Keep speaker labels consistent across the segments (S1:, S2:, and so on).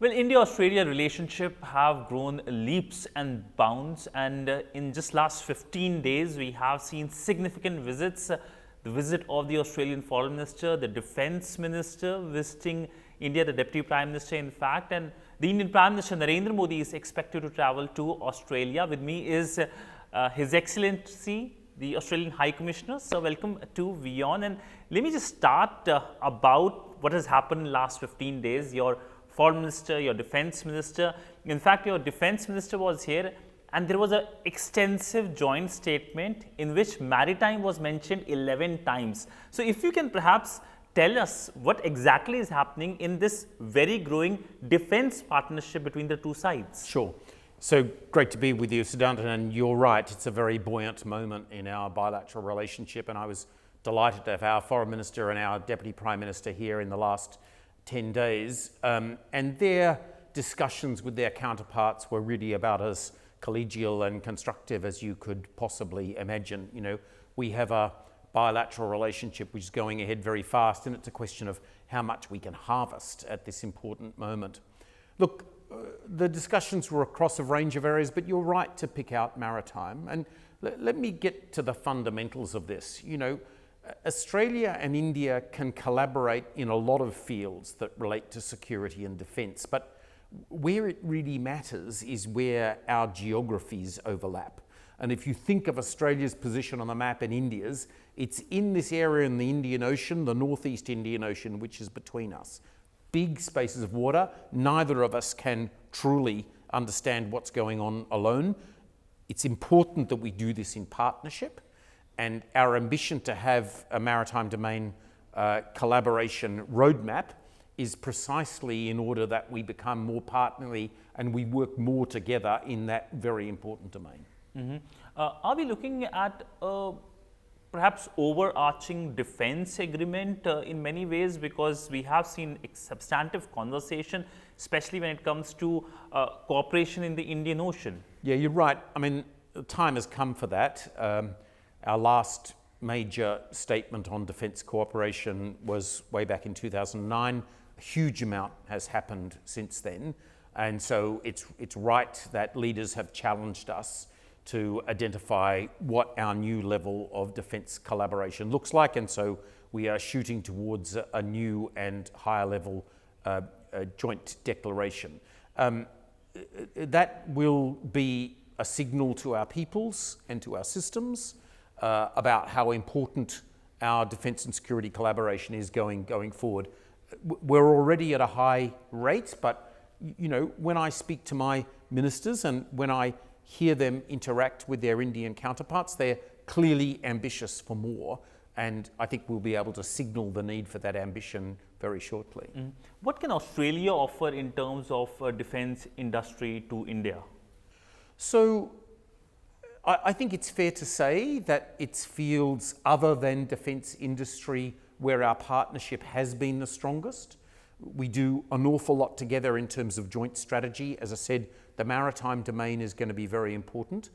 S1: Well, India-Australia relationship have grown leaps and bounds, and in just last 15 days, we have seen significant visits. The visit of the Australian Foreign Minister, the Defence Minister visiting India, the Deputy Prime Minister in fact, and the Indian Prime Minister Narendra Modi is expected to travel to Australia. With me is His Excellency, the Australian High Commissioner. So welcome to WION, and let me just start about what has happened in the last 15 days. Your Foreign Minister, your Defence Minister, in fact your Defence Minister was here, and there was an extensive joint statement in which maritime was mentioned 11 times. So if you can perhaps tell us what exactly is happening in this very growing defence partnership between the two sides.
S2: Sure. So great to be with you, Siddharth, and you're right, it's a very buoyant moment in our bilateral relationship, and I was delighted to have our Foreign Minister and our Deputy Prime Minister here in the last 10 days, and their discussions with their counterparts were really about as collegial and constructive as you could possibly imagine. You know, we have a bilateral relationship which is going ahead very fast, and it's a question of how much we can harvest at this important moment. Look, the discussions were across a range of areas, but you're right to pick out maritime, and let me get to the fundamentals of this. You know, Australia and India can collaborate in a lot of fields that relate to security and defence, but where it really matters is where our geographies overlap. And if you think of Australia's position on the map and India's, it's in this area in the Indian Ocean, the Northeast Indian Ocean, which is between us. Big spaces of water, neither of us can truly understand what's going on alone. It's important that we do this in partnership. And our ambition to have a maritime domain collaboration roadmap is precisely in order that we become more partnerly and we work more together in that very important domain.
S1: Mm-hmm. Are we looking at perhaps overarching defence agreement in many ways, because we have seen substantive conversation, especially when it comes to cooperation in the Indian Ocean? Yeah,
S2: you're right. I mean, the time has come for that. Our last major statement on defence cooperation was way back in 2009. A huge amount has happened since then, and so it's right that leaders have challenged us to identify what our new level of defence collaboration looks like, and so we are shooting towards a new and higher level joint declaration. That will be a signal to our peoples and to our systems about how important our defence and security collaboration is going forward. We're already at a high rate, but you know, when I speak to my ministers and when I hear them interact with their Indian counterparts, they're clearly ambitious for more, and I think we'll be able to signal the need for that ambition very shortly.
S1: Mm. What can Australia offer in terms of defence industry to India?
S2: So I think it's fair to say that it's fields other than defence industry where our partnership has been the strongest. We do an awful lot together in terms of joint strategy. As I said, the maritime domain is going to be very important.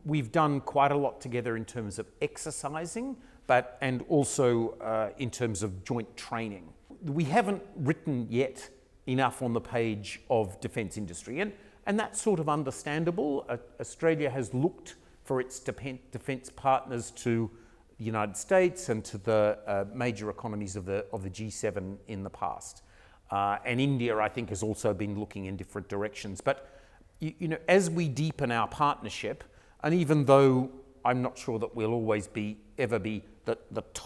S2: We've done quite a lot together in terms of exercising, and also in terms of joint training. We haven't written yet enough on the page of defence industry, and that's sort of understandable. Australia has looked for its defence partners to the United States and to the major economies of the G7 in the past. And India, I think, has also been looking in different directions. But you know, as we deepen our partnership, and even though I'm not sure that we'll always ever be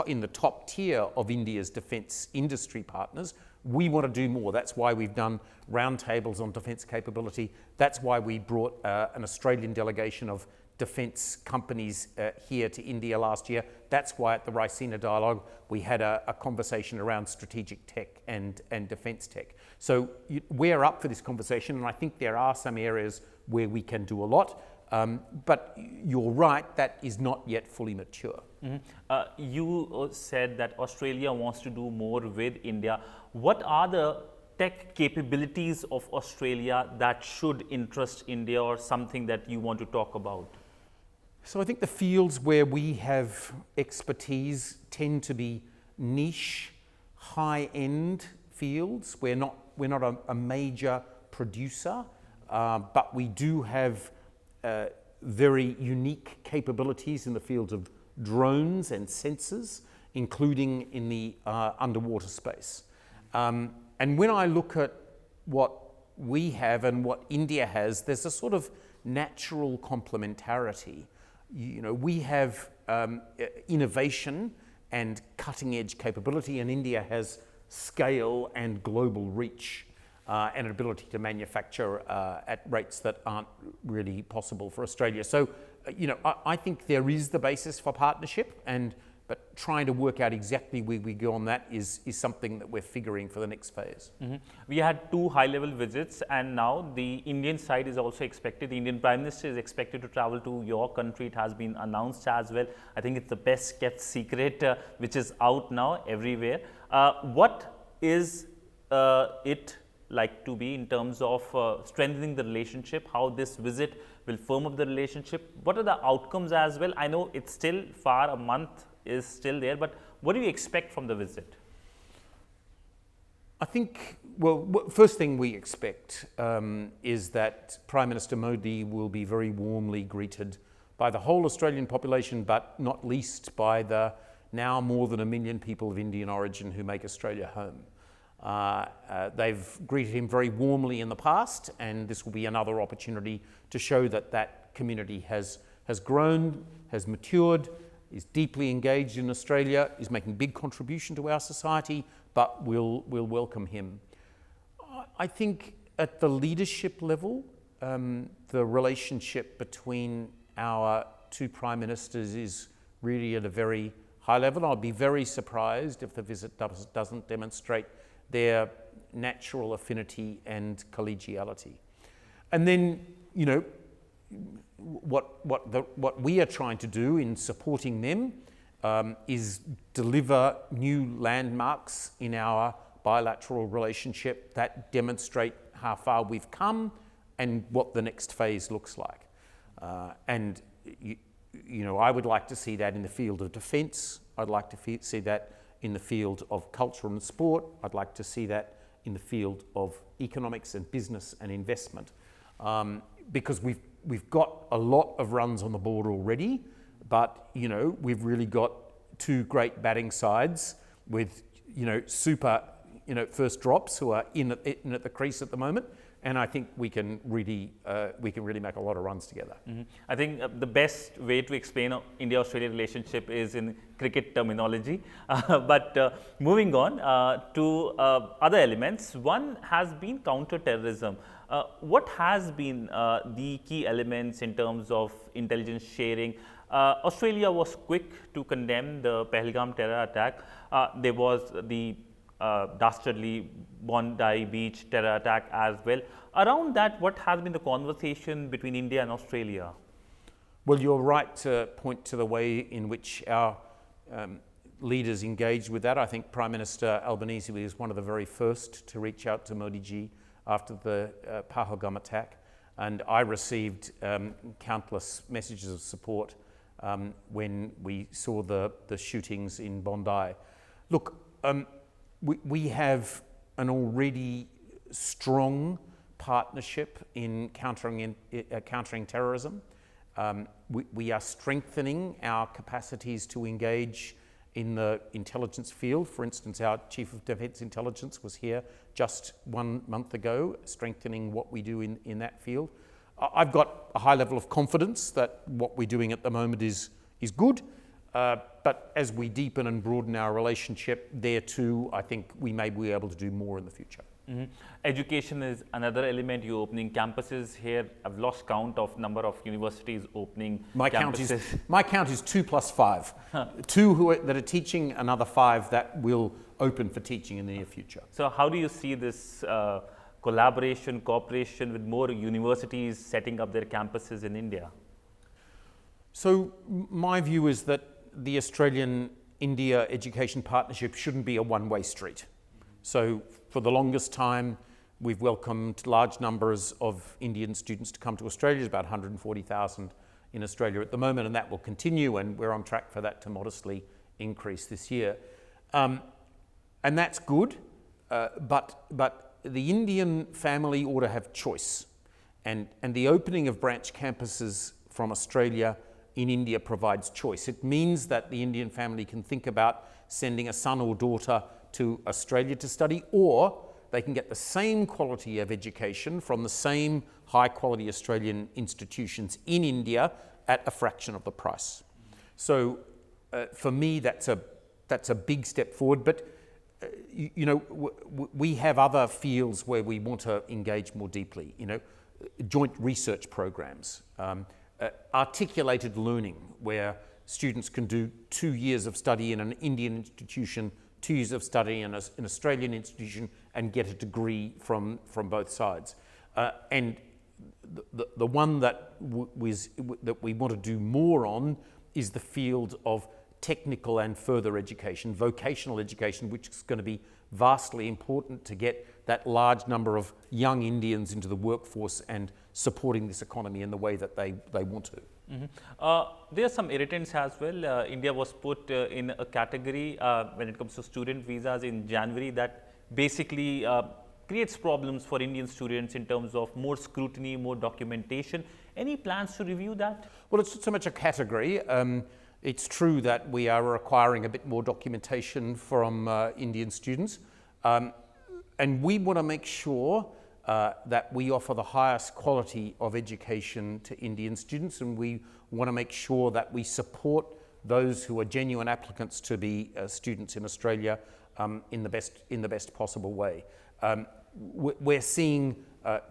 S2: in the top tier of India's defence industry partners, we want to do more. That's why we've done roundtables on defence capability. That's why we brought an Australian delegation of defence companies here to India last year. That's why at the Raisina Dialogue we had a conversation around strategic tech and defence tech. So we're up for this conversation, and I think there are some areas where we can do a lot. But you're right, that is not yet fully mature.
S1: Mm-hmm. You said that Australia wants to do more with India. What are the tech capabilities of Australia that should interest India, or something that you want to talk about?
S2: So I think the fields where we have expertise tend to be niche, high-end fields. We're not a major producer, but we do have very unique capabilities in the field of drones and sensors, including in the underwater space. And when I look at what we have and what India has, there's a sort of natural complementarity. You know, we have innovation and cutting-edge capability, and India has scale and global reach and an ability to manufacture at rates that aren't really possible for Australia. So, you know, I think there is the basis for partnership, but trying to work out exactly where we go on that is something that we're figuring for the next phase.
S1: Mm-hmm. We had 2 high-level visits, and now the Indian side is also expected. The Indian Prime Minister is expected to travel to your country. It has been announced as well. I think it's the best kept secret, which is out now everywhere. What is it like to be in terms of strengthening the relationship, how this visit will firm up the relationship? What are the outcomes as well? I know it's still far, a month is still there, but what do you expect from the visit?
S2: I think, well, first thing we expect is that Prime Minister Modi will be very warmly greeted by the whole Australian population, but not least by the now more than 1 million people of Indian origin who make Australia home. They've greeted him very warmly in the past, and this will be another opportunity to show that that community has grown, has matured, is deeply engaged in Australia, is making a big contribution to our society, but we'll welcome him. I think at the leadership level, the relationship between our 2 prime ministers is really at a very high level. I'll be very surprised if the visit doesn't demonstrate their natural affinity and collegiality. And then, you know, what we are trying to do in supporting them is deliver new landmarks in our bilateral relationship that demonstrate how far we've come and what the next phase looks like. And you know, I would like to see that in the field of defence. I'd like to see that in the field of culture and sport. I'd like to see that in the field of economics and business and investment, because we've got a lot of runs on the board already, but you know, we've really got 2 great batting sides with, you know, super, you know, first drops who are in at the crease at the moment. And I think we can really make a lot of runs together.
S1: Mm-hmm. I think the best way to explain India-Australia relationship is in cricket terminology. But moving on to other elements, one has been counter-terrorism. What has been the key elements in terms of intelligence sharing? Australia was quick to condemn the Pahalgam terror attack. There was the dastardly Bondi Beach terror attack as well. Around that, what has been the conversation between India and Australia?
S2: Well, you're right to point to the way in which our leaders engaged with that. I think Prime Minister Albanese was one of the very first to reach out to Modi ji after the Pahalgam attack, and I received countless messages of support when we saw the shootings in Bondi. Look, we have an already strong partnership in countering terrorism. We are strengthening our capacities to engage in the intelligence field. For instance, our Chief of Defence Intelligence was here just 1 month ago, strengthening what we do in that field. I've got a high level of confidence that what we're doing at the moment is good. But as we deepen and broaden our relationship there too, I think we may be able to do more in the future.
S1: Mm-hmm. Education is another element. You're opening campuses here. I've lost count of number of universities opening campuses.
S2: My count is 2 plus 5. 2 that are teaching, another 5 that will open for teaching in the near future.
S1: So how do you see this collaboration, cooperation with more universities setting up their campuses in India?
S2: So my view is that the Australian-India education partnership shouldn't be a one-way street. So for the longest time, we've welcomed large numbers of Indian students to come to Australia. There's about 140,000 in Australia at the moment, and that will continue, and we're on track for that to modestly increase this year. And that's good, but the Indian family ought to have choice. And the opening of branch campuses from Australia in India provides choice. It means that the Indian family can think about sending a son or daughter to Australia to study, or they can get the same quality of education from the same high quality Australian institutions in India at a fraction of the price. So for me, that's a big step forward. But we have other fields where we want to engage more deeply. Joint research programs, articulated learning, where students can do 2 years of study in an Indian institution, 2 years of study in an Australian institution, and get a degree from both sides. And the one that we want to do more on is the field of technical and further education, vocational education, which is going to be vastly important to get that large number of young Indians into the workforce and supporting this economy in the way that they want to.
S1: There are some irritants as well. India was put in a category when it comes to student visas in January that basically creates problems for Indian students in terms of more scrutiny, more documentation. Any plans to review that?
S2: Well, it's not so much a category. It's true that we are requiring a bit more documentation from Indian students. And we want to make sure that we offer the highest quality of education to Indian students, and we want to make sure that we support those who are genuine applicants to be students in Australia in the best possible way. We're seeing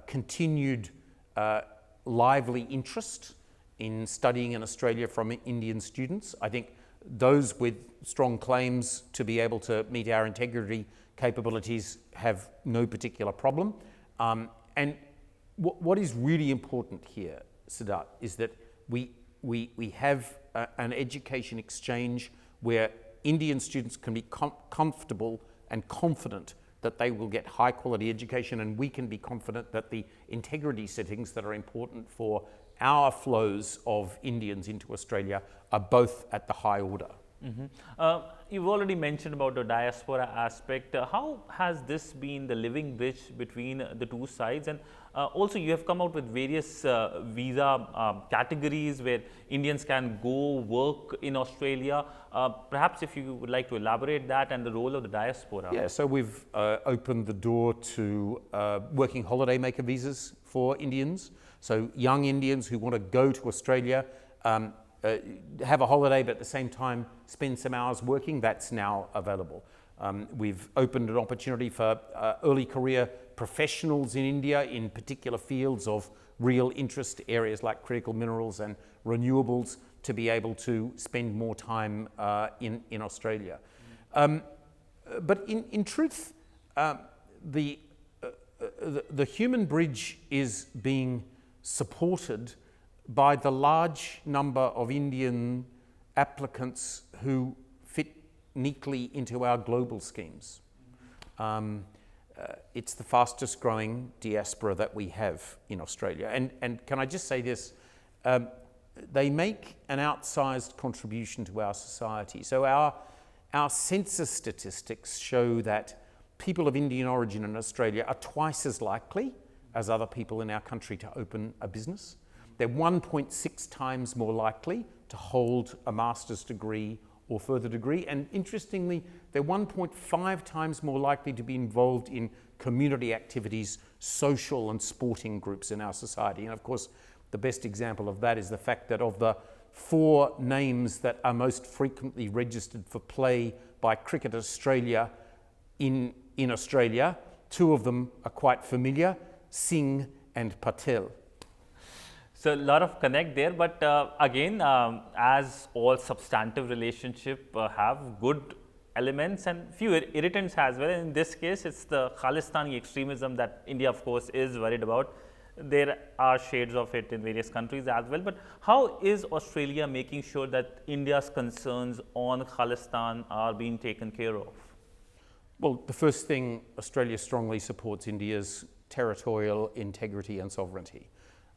S2: continued lively interest in studying in Australia from Indian students. I think those with strong claims to be able to meet our integrity capabilities have no particular problem. And what is really important here, Siddharth, is that we have an education exchange where Indian students can be comfortable and confident that they will get high quality education, and we can be confident that the integrity settings that are important for our flows of Indians into Australia are both at the high order.
S1: You've already mentioned about the diaspora aspect. How has this been the living bridge between the two sides? And also you have come out with various visa categories where Indians can go work in Australia. Perhaps if you would like to elaborate that and the role of the diaspora.
S2: Yeah, so we've opened the door to working holiday maker visas for Indians. So young Indians who want to go to Australia, have a holiday, but at the same time spend some hours working, that's now available. We've opened an opportunity for early career professionals in India in particular fields of real interest, areas like critical minerals and renewables, to be able to spend more time in Australia. But in truth, the human bridge is being supported by the large number of Indian applicants who fit neatly into our global schemes. It's the fastest growing diaspora that we have in Australia. And can I just say this? They make an outsized contribution to our society. So our census statistics show that people of Indian origin in Australia are twice as likely as other people in our country to open a business. They're 1.6 times more likely to hold a master's degree or further degree. And interestingly, they're 1.5 times more likely to be involved in community activities, social and sporting groups in our society. And of course, the best example of that is the fact that of the 4 names that are most frequently registered for play by Cricket Australia in Australia, 2 of them are quite familiar, Singh and Patel.
S1: So a lot of connect there, but again, as all substantive relationship have good elements and few irritants as well. In this case, it's the Khalistani extremism that India, of course, is worried about. There are shades of it in various countries as well. But how is Australia making sure that India's concerns on Khalistan are being taken care of?
S2: Well, the first thing, Australia strongly supports India's territorial integrity and sovereignty.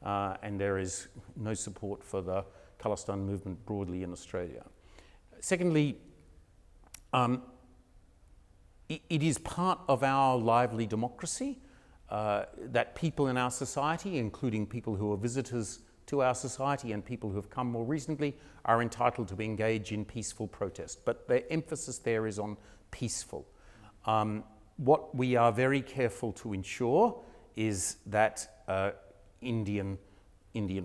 S2: And there is no support for the Khalistan movement broadly in Australia. Secondly, it is part of our lively democracy that people in our society, including people who are visitors to our society and people who have come more recently, are entitled to engage in peaceful protest. But the emphasis there is on peaceful. What we are very careful to ensure is that Indian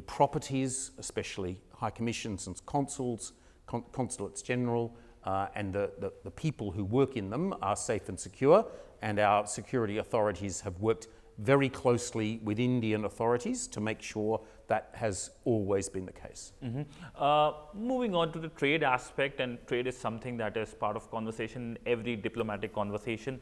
S2: properties, especially high commissions and consuls, consulates general, and the people who work in them are safe and secure, and our security authorities have worked very closely with Indian authorities to make sure that has always been the case.
S1: Moving on to the trade aspect, and trade is something that is part of conversation, every diplomatic conversation.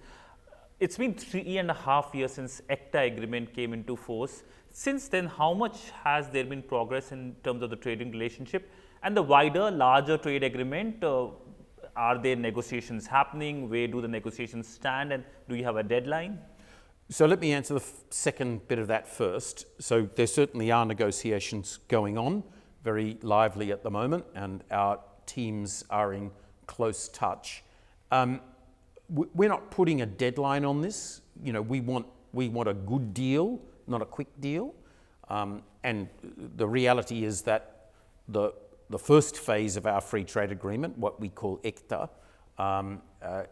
S1: It's been 3.5 years since ECTA agreement came into force. Since then, how much has there been progress in terms of the trading relationship and the wider, larger trade agreement? Are there negotiations happening? Where do the negotiations stand, and do you have a deadline?
S2: So let me answer the second bit of that first. So there certainly are negotiations going on, very lively at the moment, and our teams are in close touch. We're not putting a deadline on this. You know, we want a good deal, not a quick deal. And the reality is that the first phase of our free trade agreement, what we call ECTA,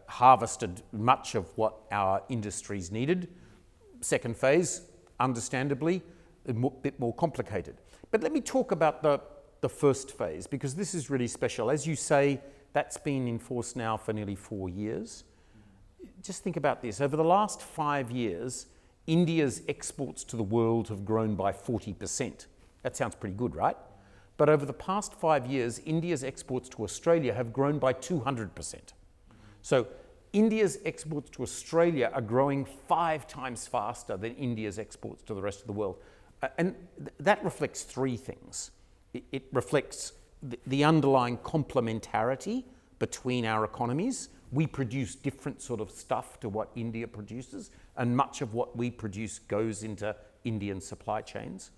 S2: harvested much of what our industries needed. Second phase, understandably, a bit more complicated. But let me talk about the first phase, because this is really special. As you say, that's been in force now for nearly 4 years. Just think about this. Over the last 5 years, India's exports to the world have grown by 40%. That sounds pretty good, right? But over the past 5 years, India's exports to Australia have grown by 200%. So India's exports to Australia are growing 5 times faster than India's exports to the rest of the world. And that reflects 3 things. It reflects the underlying complementarity between our economies. We produce different sort of stuff to what India produces, and much of what we produce goes into Indian supply chains.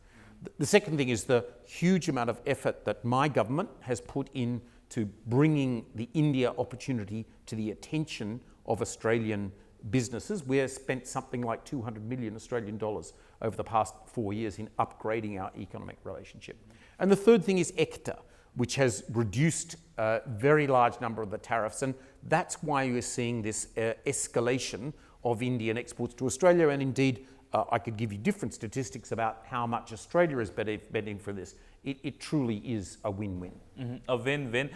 S2: The second thing is the huge amount of effort that my government has put into bringing the India opportunity to the attention of Australian businesses. We have spent something like 200 million Australian dollars over the past 4 years in upgrading our economic relationship. And the third thing is ECTA, which has reduced a very large number of the tariffs, and that's why you're seeing this escalation of Indian exports to Australia. And indeed, I could give you different statistics about how much Australia is betting for this. It truly is a win-win.
S1: A win-win.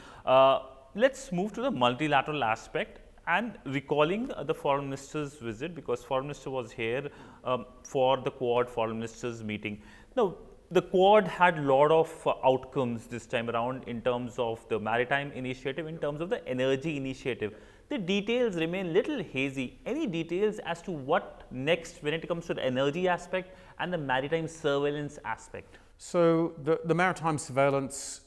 S1: Let's move to the multilateral aspect, and recalling the foreign minister's visit, because foreign minister was here for the Quad foreign ministers meeting. Now, the Quad had a lot of outcomes this time around in terms of the maritime initiative, in terms of the energy initiative. The details remain little hazy. Any details as to what next when it comes to the energy aspect and the maritime surveillance aspect?
S2: So the maritime surveillance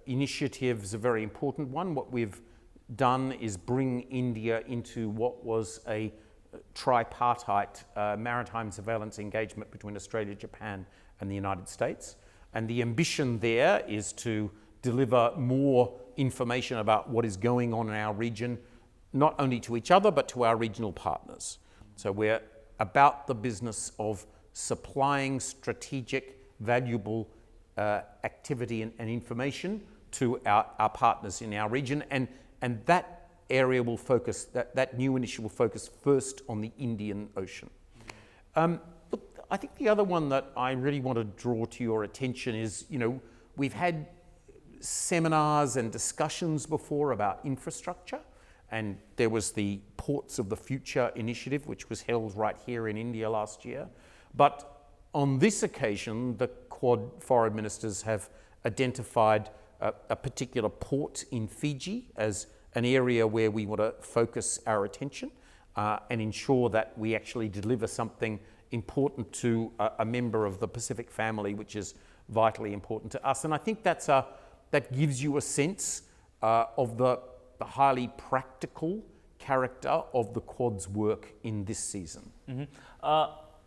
S2: initiative is a very important one. What we've done is bring India into what was a tripartite maritime surveillance engagement between Australia, Japan and the United States. And the ambition there is to deliver more information about what is going on in our region, not only to each other, but to our regional partners. So we're about the business of supplying strategic, valuable activity and information to our partners in our region. And that area will focus, that new initiative will focus first on the Indian Ocean. Look, I think the other one that I really want to draw to your attention is, we've had seminars and discussions before about infrastructure, and there was the Ports of the Future initiative, which was held right here in India last year. But on this occasion, the Quad foreign ministers have identified a particular port in Fiji as an area where we want to focus our attention and ensure that we actually deliver something important to a member of the Pacific family, which is vitally important to us. And I think that gives you a sense of the highly practical character of the Quad's work in this season.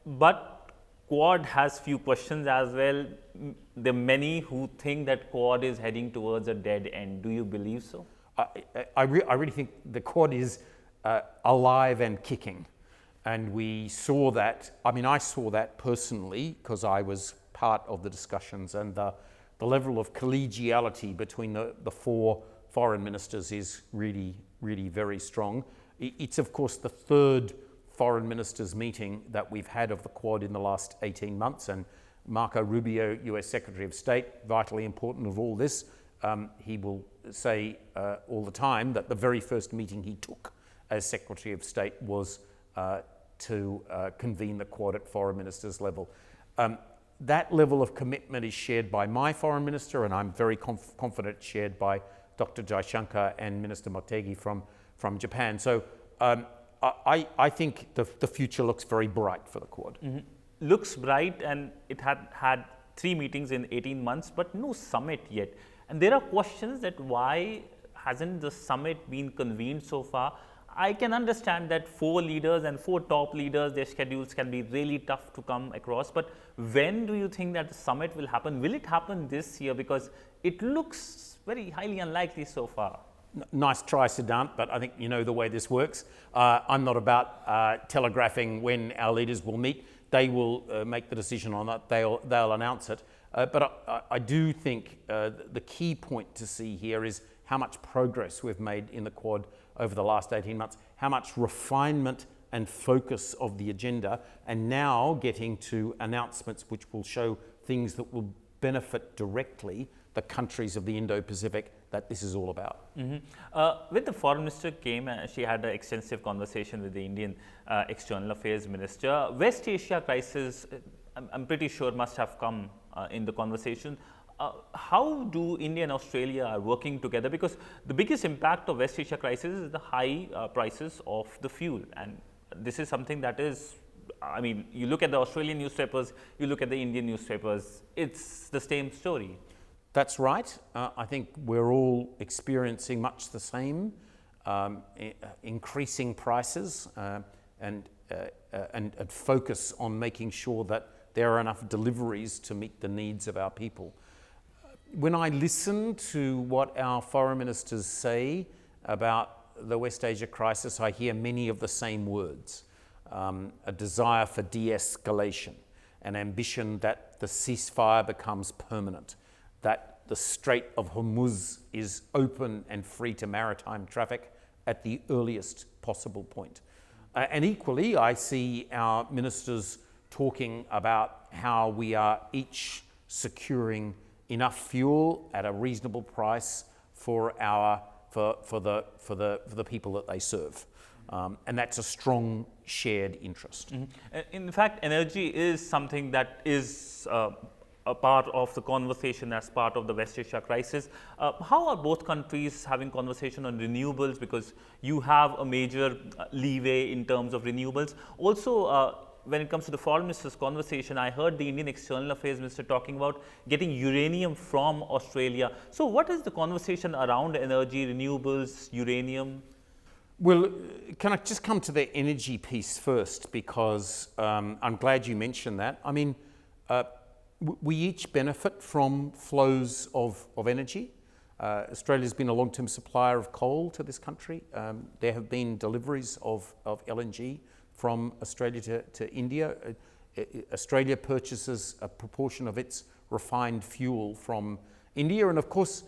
S1: But Quad has few questions as well. There are many who think that Quad is heading towards a dead end. Do you believe so?
S2: I really think the Quad is alive and kicking. And we saw that, I mean, I saw that personally because I was part of the discussions, and the level of collegiality between the four foreign ministers is really, really very strong. It's of course the third foreign ministers meeting that we've had of the Quad in the last 18 months, and Marco Rubio, US Secretary of State, vitally important of all this. He will say all the time that the very first meeting he took as Secretary of State was to convene the Quad at foreign ministers level. That level of commitment is shared by my foreign minister, and I'm very confident shared by Dr. Jaishankar and Minister Motegi from Japan. So I think the future looks very bright for the Quad.
S1: Mm-hmm. Looks bright, and it had 3 meetings in 18 months, but no summit yet. And there are questions that why hasn't the summit been convened so far? I can understand that 4 leaders and 4 top leaders, their schedules can be really tough to come across. But when do you think that the summit will happen? Will it happen this year? Because it looks very highly unlikely so far.
S2: Nice try, Siddhant, but I think you know the way this works. I'm not about telegraphing when our leaders will meet. They will make the decision on that. They'll announce it. But I do think the key point to see here is how much progress we've made in the Quad over the last 18 months, how much refinement and focus of the agenda, and now getting to announcements which will show things that will benefit directly the countries of the Indo-Pacific that this is all about.
S1: Mm-hmm. When the foreign minister came, she had an extensive conversation with the Indian External Affairs Minister. West Asia crisis, I'm pretty sure, must have come in the conversation. How do India and Australia are working together? Because the biggest impact of West Asia crisis is the high prices of the fuel. And this is something that is, I mean, you look at the Australian newspapers, you look at the Indian newspapers, it's the same story.
S2: That's right. I think we're all experiencing much the same, increasing prices and focus on making sure that there are enough deliveries to meet the needs of our people. When I listen to what our foreign ministers say about the West Asia crisis, I hear many of the same words. A desire for de-escalation, an ambition that the ceasefire becomes permanent, that the Strait of Hormuz is open and free to maritime traffic at the earliest possible point. And equally, I see our ministers talking about how we are each securing enough fuel at a reasonable price for the people that they serve, and that's a strong shared interest.
S1: Mm-hmm. In fact, energy is something that is a part of the conversation as part of the West Asia crisis. How are both countries having conversation on renewables? Because you have a major leeway in terms of renewables. Also, when it comes to the foreign minister's conversation, I heard the Indian External Affairs Minister talking about getting uranium from Australia. So what is the conversation around energy, renewables, uranium?
S2: Well, can I just come to the energy piece first, because I'm glad you mentioned that. I mean, we each benefit from flows of energy. Australia's been a long-term supplier of coal to this country. There have been deliveries of LNG from Australia to India. Australia purchases a proportion of its refined fuel from India. And of course,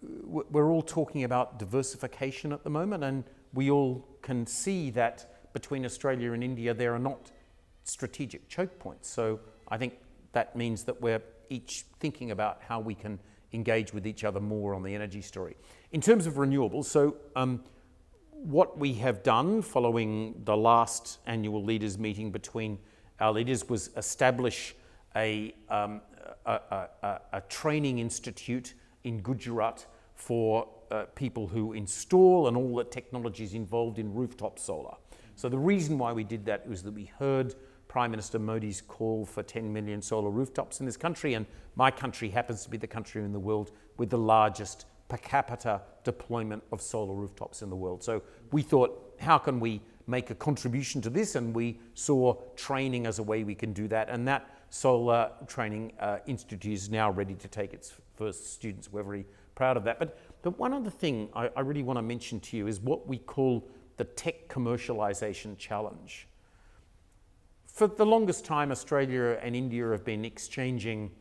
S2: we're all talking about diversification at the moment, and we all can see that between Australia and India, there are not strategic choke points. So I think that means that we're each thinking about how we can engage with each other more on the energy story. In terms of renewables, so what we have done following the last annual leaders meeting between our leaders was establish a training institute in Gujarat for people who install and all the technologies involved in rooftop solar. So the reason why we did that was that we heard Prime Minister Modi's call for 10 million solar rooftops in this country, and my country happens to be the country in the world with the largest per capita deployment of solar rooftops in the world. So we thought, how can we make a contribution to this? And we saw training as a way we can do that. And that solar training institute is now ready to take its first students. We're very proud of that. But one other thing I really want to mention to you is what we call the tech commercialization challenge. For the longest time, Australia and India have been exchanging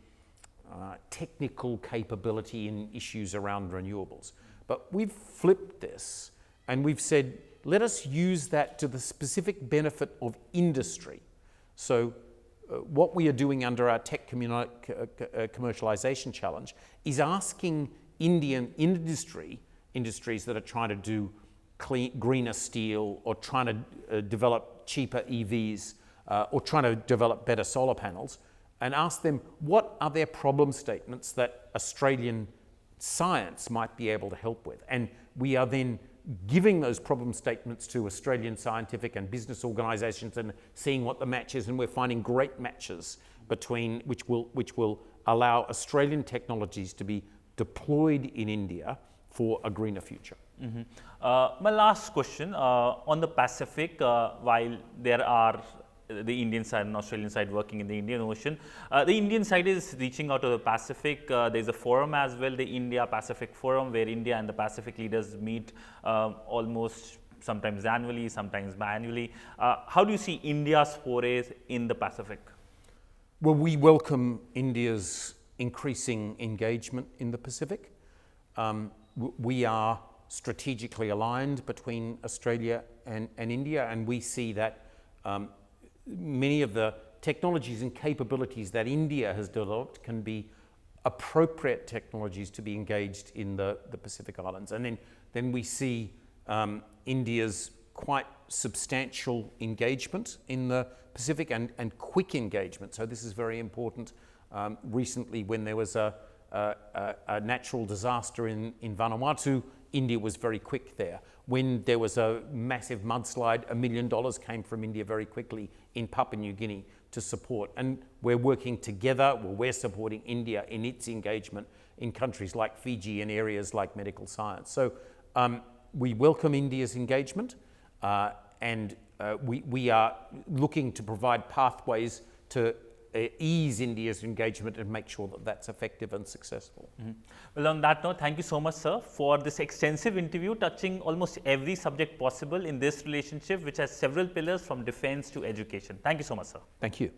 S2: technical capability in issues around renewables. But we've flipped this and we've said, let us use that to the specific benefit of industry. So what we are doing under our tech commercialization challenge is asking Indian industries that are trying to do greener steel or trying to develop cheaper EVs or trying to develop better solar panels, and ask them what are their problem statements that Australian science might be able to help with. And we are then giving those problem statements to Australian scientific and business organisations and seeing what the match is, and we're finding great matches between which will allow Australian technologies to be deployed in India for a greener future.
S1: My last question on the Pacific, while there are the Indian side and Australian side working in the Indian Ocean, the Indian side is reaching out to the Pacific. There's a forum as well, the India-Pacific Forum, where India and the Pacific leaders meet almost sometimes annually, sometimes biannually. How do you see India's forays in the Pacific?
S2: Well, we welcome India's increasing engagement in the Pacific. We are strategically aligned between Australia and India, and we see that many of the technologies and capabilities that India has developed can be appropriate technologies to be engaged in the Pacific Islands. And then we see India's quite substantial engagement in the Pacific and quick engagement. So this is very important. Recently, when there was a natural disaster in Vanuatu, India was very quick there. When there was a massive mudslide, $1 million came from India very quickly in Papua New Guinea to support. And we're working together, we're supporting India in its engagement in countries like Fiji and areas like medical science. So we welcome India's engagement and we are looking to provide pathways to ease India's engagement and make sure that that's effective and successful.
S1: Well, on that note, thank you so much, sir, for this extensive interview touching almost every subject possible in this relationship, which has several pillars from defense to education. Thank you so much, sir.
S2: Thank you.